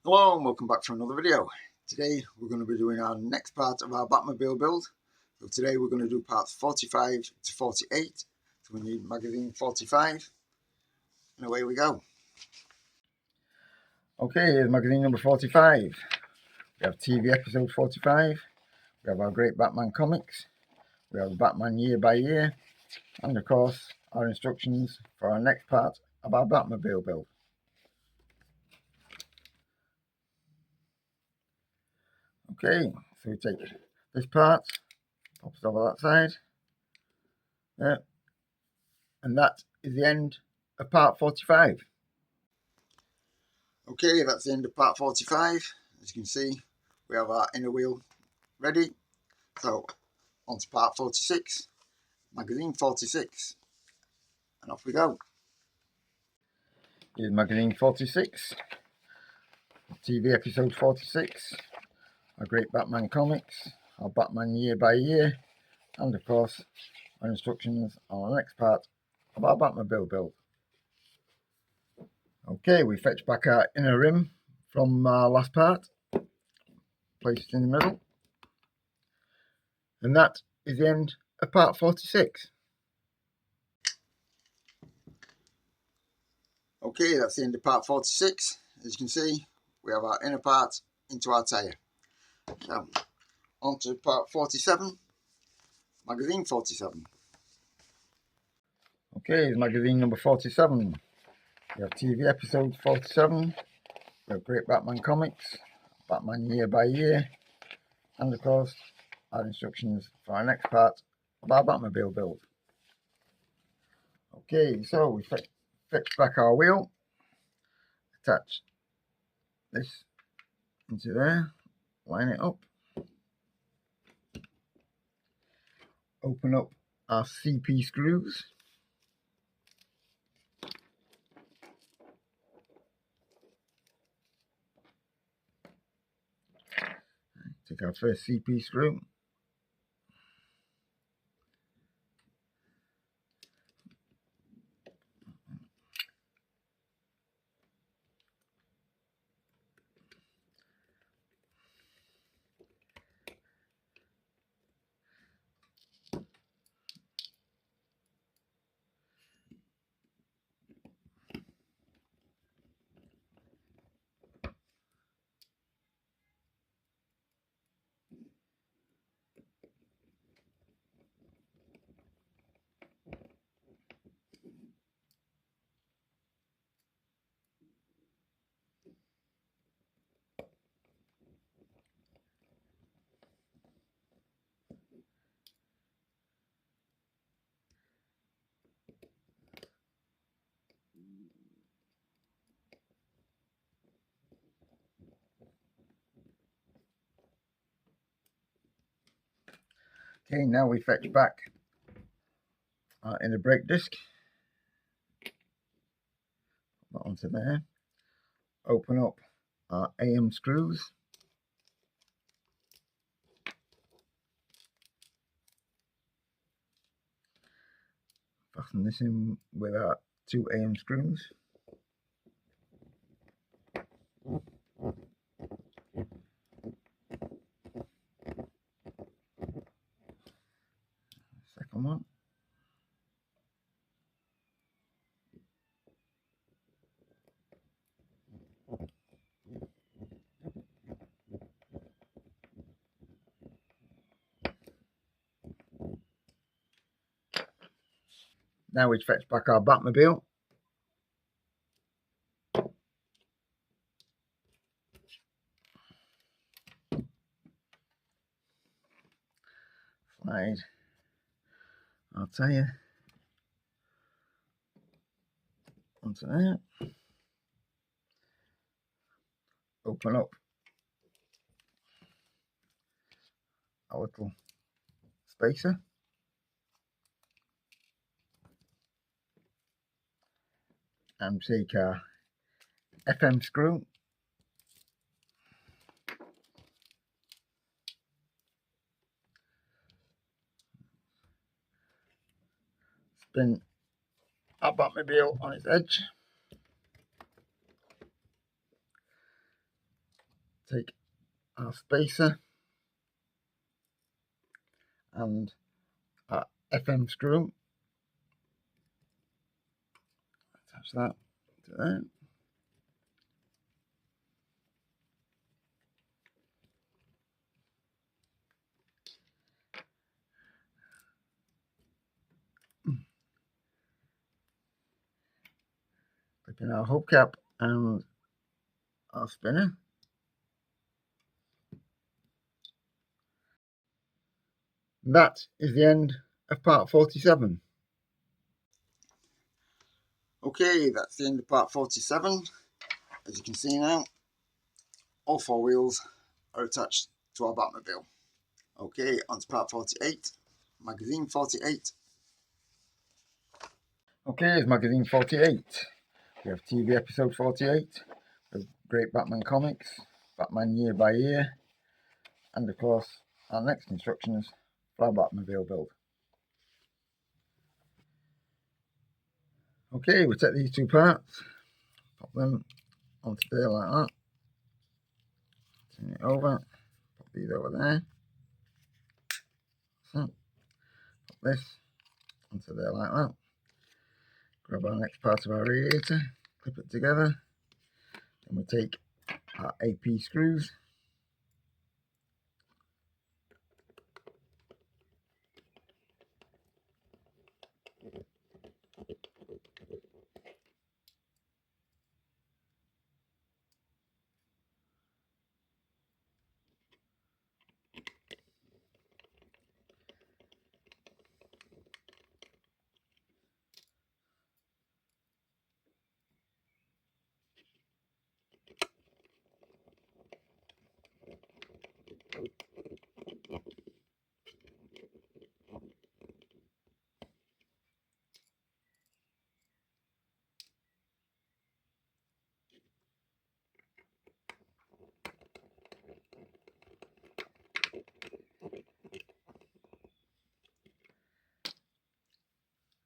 Hello and welcome back for another video. Today we're going to be doing our next part of our Batmobile build. So today we're going to do parts 45 to 48. So we need magazine 45 and away we go. Okay, here's magazine number 45. We have TV episode 45. We have our great Batman comics. We have Batman year by year. And of course our instructions for our next part of our Batmobile build. Okay, so we take this part, pop it over that side. There. And that is the end of part 45. Okay, that's the end of part 45. As you can see, we have our inner wheel ready. So, on to part 46, magazine 46. And off we go. Here's magazine 46, TV episode 46, our great Batman comics, our Batman year by year, and of course, our instructions on the next part of our Batmobile build. Okay, we fetch back our inner rim from our last part, place it in the middle, and that is the end of part 46. Okay, that's the end of part 46. As you can see, we have our inner part into our tyre. So, on to part 47, magazine 47. Okay, it's magazine number 47. We have TV episode 47. We have great Batman comics, Batman year by year, and of course, our instructions for our next part of our Batmobile build. Okay, so we fetch back our wheel, attach this into there, line it up, open up our CP screws, take our first CP screw, Okay, now we fetch back our inner brake disc, put that onto there, open up our AM screws, fasten this in with our 2 AM screws, second one, now we fetch back our Batmobile, slide our tyre onto there, open up a little spacer, and take our FM screw, spin our Batmobile on its edge, take our spacer and our FM screw, attach that to there. Clip in our hubcap and our spinner. That is the end of part 47. Okay, that's the end of part 47. As you can see now, all four wheels are attached to our Batmobile. Okay, on to part 48, magazine 48. Okay, it's magazine 48. We have TV episode 48, with Great Batman Comics, Batman Year by Year, and of course our next instructions for our Batmobile build. Okay, we take these two parts, pop them onto there like that, turn it over, pop these over there, so pop this onto there like that, grab our next part of our radiator, clip it together, then we take our AP screws,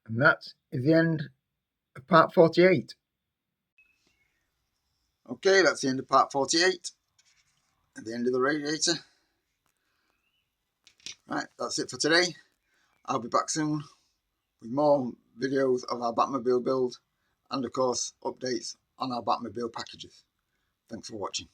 and that is the end of part 48. Okay, that's the end of part 48, at the end of the radiator. Right, that's it for today. I'll be back soon with more videos of our Batmobile build and of course updates on our Batmobile packages. Thanks for watching.